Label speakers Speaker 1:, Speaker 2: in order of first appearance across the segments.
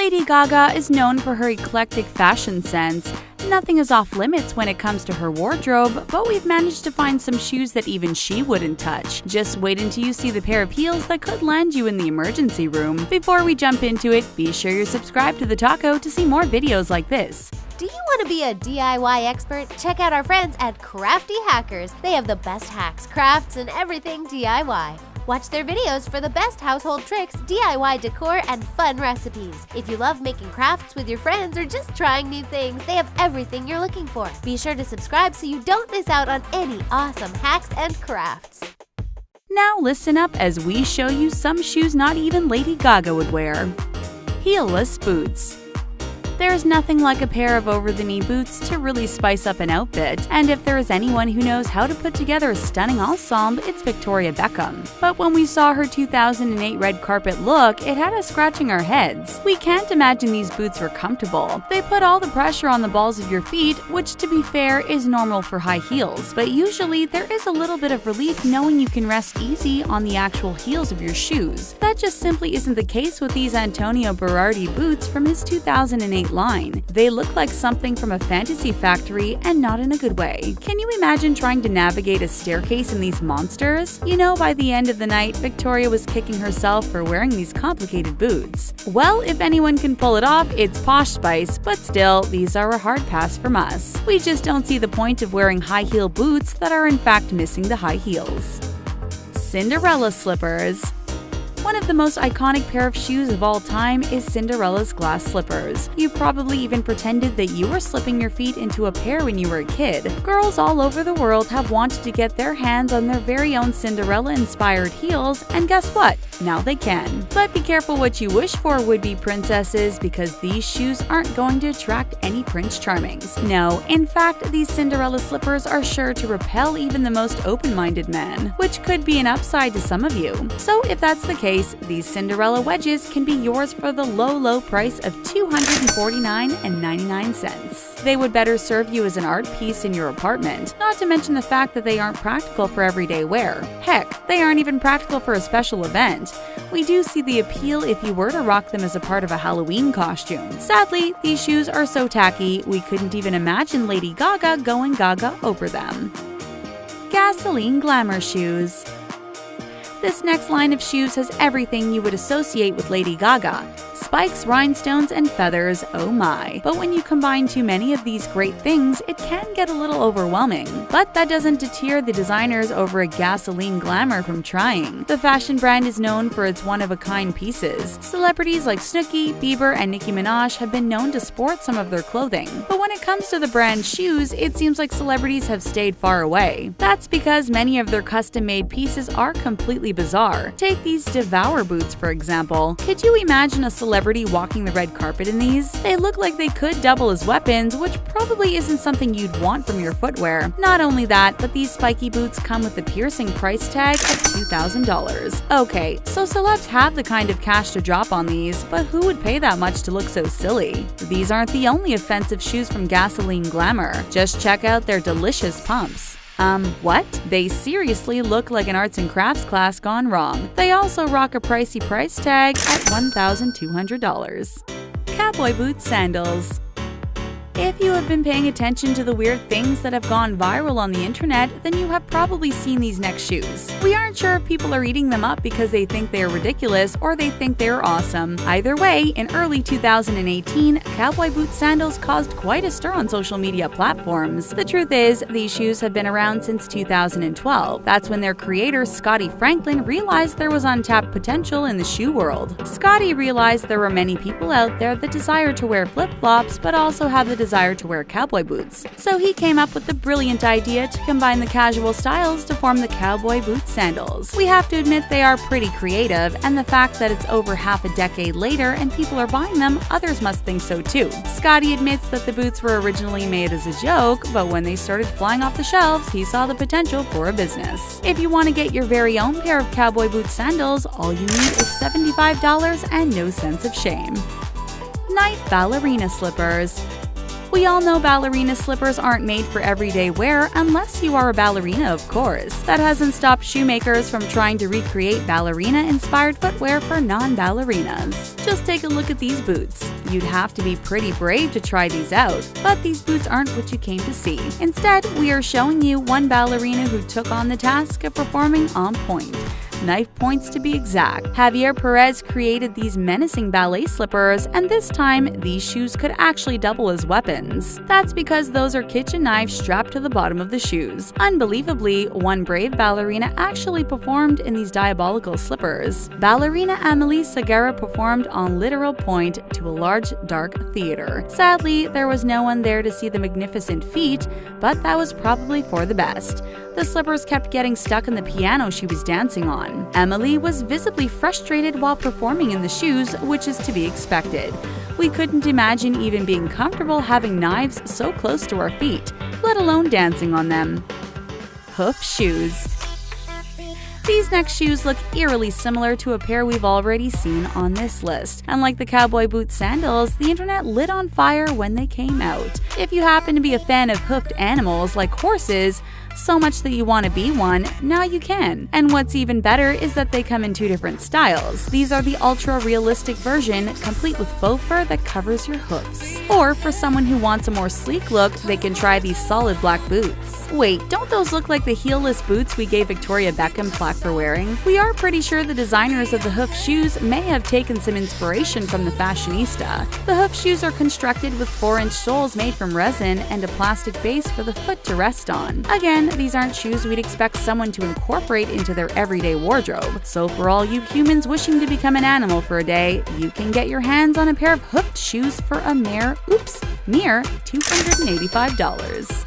Speaker 1: Lady Gaga is known for her eclectic fashion sense. Nothing is off limits when it comes to her wardrobe, but we've managed to find some shoes that even she wouldn't touch. Just wait until you see the pair of heels that could land you in the emergency room. Before we jump into it, be sure you're subscribed to the Taco to see more videos like this.
Speaker 2: Do you want to be a DIY expert? Check out our friends at Crafty Hackers. They have the best hacks, crafts, and everything DIY. Watch their videos for the best household tricks, DIY decor, and fun recipes. If you love making crafts with your friends or just trying new things, they have everything you're looking for. Be sure to subscribe so you don't miss out on any awesome hacks and crafts.
Speaker 1: Now listen up as we show you some shoes not even Lady Gaga would wear. Heelless boots. There's nothing like a pair of over-the-knee boots to really spice up an outfit, and if there is anyone who knows how to put together a stunning ensemble, it's Victoria Beckham. But when we saw her 2008 red carpet look, it had us scratching our heads. We can't imagine these boots were comfortable. They put all the pressure on the balls of your feet, which to be fair is normal for high heels, but usually there is a little bit of relief knowing you can rest easy on the actual heels of your shoes. That just simply isn't the case with these Antonio Berardi boots from his 2008 line. They look like something from a fantasy factory and not in a good way. Can you imagine trying to navigate a staircase in these monsters? You know, by the end of the night, Victoria was kicking herself for wearing these complicated boots. Well, if anyone can pull it off, it's Posh Spice, but still, these are a hard pass from us. We just don't see the point of wearing high heel boots that are in fact missing the high heels. Cinderella slippers. One of the most iconic pair of shoes of all time is Cinderella's glass slippers. You probably even pretended that you were slipping your feet into a pair when you were a kid. Girls all over the world have wanted to get their hands on their very own Cinderella-inspired heels, and guess what? Now they can. But be careful what you wish for, would-be princesses, because these shoes aren't going to attract any Prince Charmings. No, in fact, these Cinderella slippers are sure to repel even the most open-minded men, which could be an upside to some of you. So if that's the case, these Cinderella wedges can be yours for the low price of $249.99. They would better serve you as an art piece in your apartment, not to mention the fact that they aren't practical for everyday wear. Heck, they aren't even practical for a special event. We do see the appeal if you were to rock them as a part of a Halloween costume. Sadly, these shoes are so tacky, we couldn't even imagine Lady Gaga going gaga over them. Gasoline glamour shoes. This next line of shoes has everything you would associate with Lady Gaga. Spikes, rhinestones, and feathers, oh my. But when you combine too many of these great things, it can get a little overwhelming. But that doesn't deter the designers over at Gasoline Glamour from trying. The fashion brand is known for its one-of-a-kind pieces. Celebrities like Snooki, Bieber, and Nicki Minaj have been known to sport some of their clothing. But when it comes to the brand's shoes, it seems like celebrities have stayed far away. That's because many of their custom-made pieces are completely bizarre. Take these Devour boots, for example. Could you imagine a celebrity walking the red carpet in these? They look like they could double as weapons, which probably isn't something you'd want from your footwear. Not only that, but these spiky boots come with a piercing price tag of $2,000. Okay, so celebs have the kind of cash to drop on these, but who would pay that much to look so silly? These aren't the only offensive shoes from Gasoline Glamour. Just check out their delicious pumps. What? They seriously look like an arts and crafts class gone wrong. They also rock a pricey price tag at $1,200. Cowboy boot sandals. If you have been paying attention to the weird things that have gone viral on the internet, then you have probably seen these next shoes. We aren't sure if people are eating them up because they think they are ridiculous or they think they are awesome. Either way, in early 2018, cowboy boot sandals caused quite a stir on social media platforms. The truth is, these shoes have been around since 2012. That's when their creator, Scotty Franklin, realized there was untapped potential in the shoe world. Scotty realized there were many people out there that desire to wear flip-flops but also have the desire to wear cowboy boots. So he came up with the brilliant idea to combine the casual styles to form the cowboy boot sandals. We have to admit they are pretty creative, and the fact that it's over half a decade later and people are buying them, others must think so too. Scotty admits that the boots were originally made as a joke, but when they started flying off the shelves, he saw the potential for a business. If you want to get your very own pair of cowboy boot sandals, all you need is $75 and no sense of shame. Night ballerina slippers. We all know ballerina slippers aren't made for everyday wear unless you are a ballerina, of course. That hasn't stopped shoemakers from trying to recreate ballerina-inspired footwear for non-ballerinas. Just take a look at these boots. You'd have to be pretty brave to try these out, but these boots aren't what you came to see. Instead, we are showing you one ballerina who took on the task of performing on point. Knife points to be exact. Javier Perez created these menacing ballet slippers, and this time, these shoes could actually double as weapons. That's because those are kitchen knives strapped to the bottom of the shoes. Unbelievably, one brave ballerina actually performed in these diabolical slippers. Ballerina Amelie Segura performed on literal point to a large, dark theater. Sadly, there was no one there to see the magnificent feat, but that was probably for the best. The slippers kept getting stuck in the piano she was dancing on. Emily was visibly frustrated while performing in the shoes, which is to be expected. We couldn't imagine even being comfortable having knives so close to our feet, let alone dancing on them. Hoof shoes. These next shoes look eerily similar to a pair we've already seen on this list. Unlike the cowboy boot sandals, the internet lit on fire when they came out. If you happen to be a fan of hoofed animals like horses, so much that you want to be one, now you can. And what's even better is that they come in two different styles. These are the ultra-realistic version, complete with faux fur that covers your hoofs. Or for someone who wants a more sleek look, they can try these solid black boots. Wait, don't those look like the heelless boots we gave Victoria Beckham flack for wearing? We are pretty sure the designers of the hoof shoes may have taken some inspiration from the fashionista. The hoof shoes are constructed with 4-inch soles made from resin and a plastic base for the foot to rest on. Again, these aren't shoes we'd expect someone to incorporate into their everyday wardrobe. So for all you humans wishing to become an animal for a day, you can get your hands on a pair of hoofed shoes for a mere $285.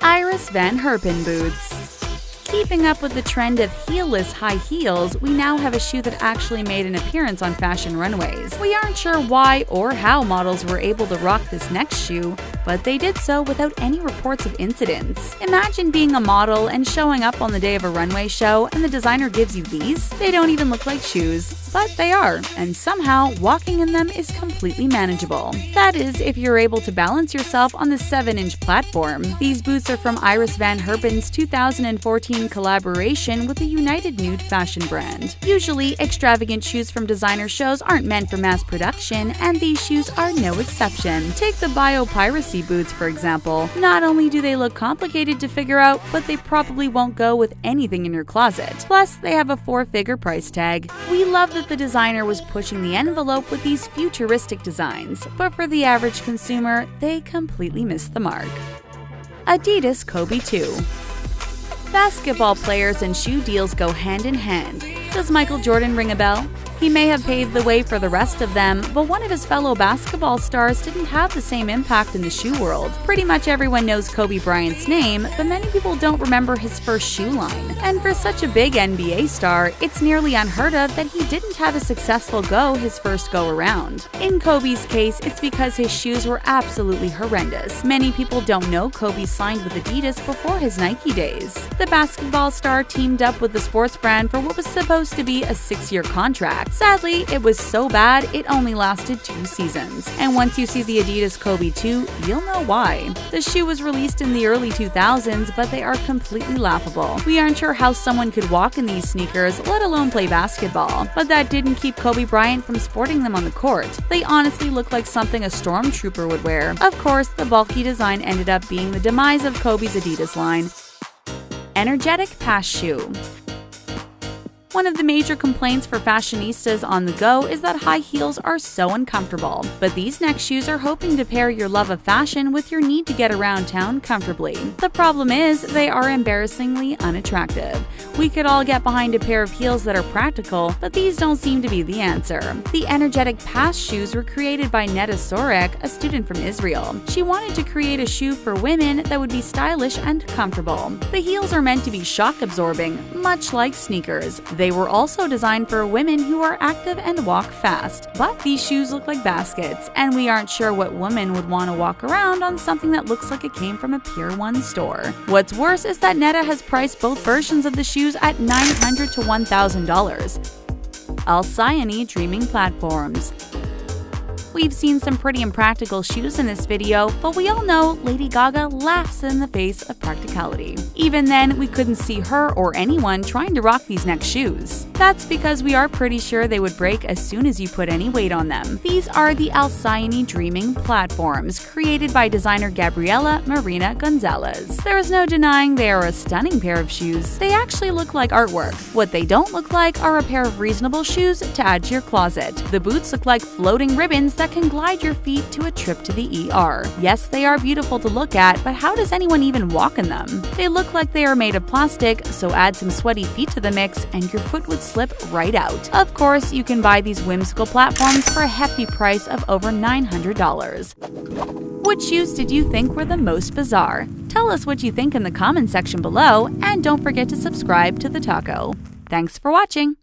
Speaker 1: Iris Van Herpen boots. Keeping up with the trend of heelless high heels, we now have a shoe that actually made an appearance on fashion runways. We aren't sure why or how models were able to rock this next shoe, but they did so without any reports of incidents. Imagine being a model and showing up on the day of a runway show and the designer gives you these. They don't even look like shoes, but they are, and somehow walking in them is completely manageable. That is, if you're able to balance yourself on the 7-inch platform. These boots are from Iris Van Herpen's 2014 collaboration with the United Nude fashion brand. Usually, extravagant shoes from designer shows aren't meant for mass production, and these shoes are no exception. Take the biopiracy boots, for example. Not only do they look complicated to figure out, but they probably won't go with anything in your closet. Plus, they have a 4-figure price tag. We love that the designer was pushing the envelope with these futuristic designs, but for the average consumer, they completely missed the mark. Adidas Kobe 2. Basketball players and shoe deals go hand in hand. Does Michael Jordan ring a bell? He may have paved the way for the rest of them, but one of his fellow basketball stars didn't have the same impact in the shoe world. Pretty much everyone knows Kobe Bryant's name, but many people don't remember his first shoe line. And for such a big NBA star, it's nearly unheard of that he didn't have a successful go his first go-around. In Kobe's case, it's because his shoes were absolutely horrendous. Many people don't know Kobe signed with Adidas before his Nike days. The basketball star teamed up with the sports brand for what was supposed to be a 6-year contract. Sadly, it was so bad it only lasted 2 seasons. And once you see the Adidas Kobe 2, you'll know why. The shoe was released in the early 2000s, but they are completely laughable. We aren't sure how someone could walk in these sneakers, let alone play basketball. But that didn't keep Kobe Bryant from sporting them on the court. They honestly look like something a stormtrooper would wear. Of course, the bulky design ended up being the demise of Kobe's Adidas line. Energetic Pass Shoe. One of the major complaints for fashionistas on the go is that high heels are so uncomfortable. But these next shoes are hoping to pair your love of fashion with your need to get around town comfortably. The problem is, they are embarrassingly unattractive. We could all get behind a pair of heels that are practical, but these don't seem to be the answer. The Energetic Pass shoes were created by Neda Sorek, a student from Israel. She wanted to create a shoe for women that would be stylish and comfortable. The heels are meant to be shock-absorbing, much like sneakers. They were also designed for women who are active and walk fast. But these shoes look like baskets, and we aren't sure what woman would want to walk around on something that looks like it came from a Pier 1 store. What's worse is that Neda has priced both versions of the shoes at $900 to $1,000. ALCYONE Dreaming Platforms. We've seen some pretty impractical shoes in this video, but we all know Lady Gaga laughs in the face of practicality. Even then, we couldn't see her or anyone trying to rock these next shoes. That's because we are pretty sure they would break as soon as you put any weight on them. These are the ALCYONE Dreaming Platforms, created by designer Gabriela Marina Gonzalez. There is no denying they are a stunning pair of shoes. They actually look like artwork. What they don't look like are a pair of reasonable shoes to add to your closet. The boots look like floating ribbons that can glide your feet to a trip to the ER. Yes, they are beautiful to look at, but how does anyone even walk in them? They look like they are made of plastic, so add some sweaty feet to the mix and your foot would slip right out. Of course, you can buy these whimsical platforms for a hefty price of over $900. Which shoes did you think were the most bizarre? Tell us what you think in the comment section below, and don't forget to subscribe to The Taco. Thanks for watching!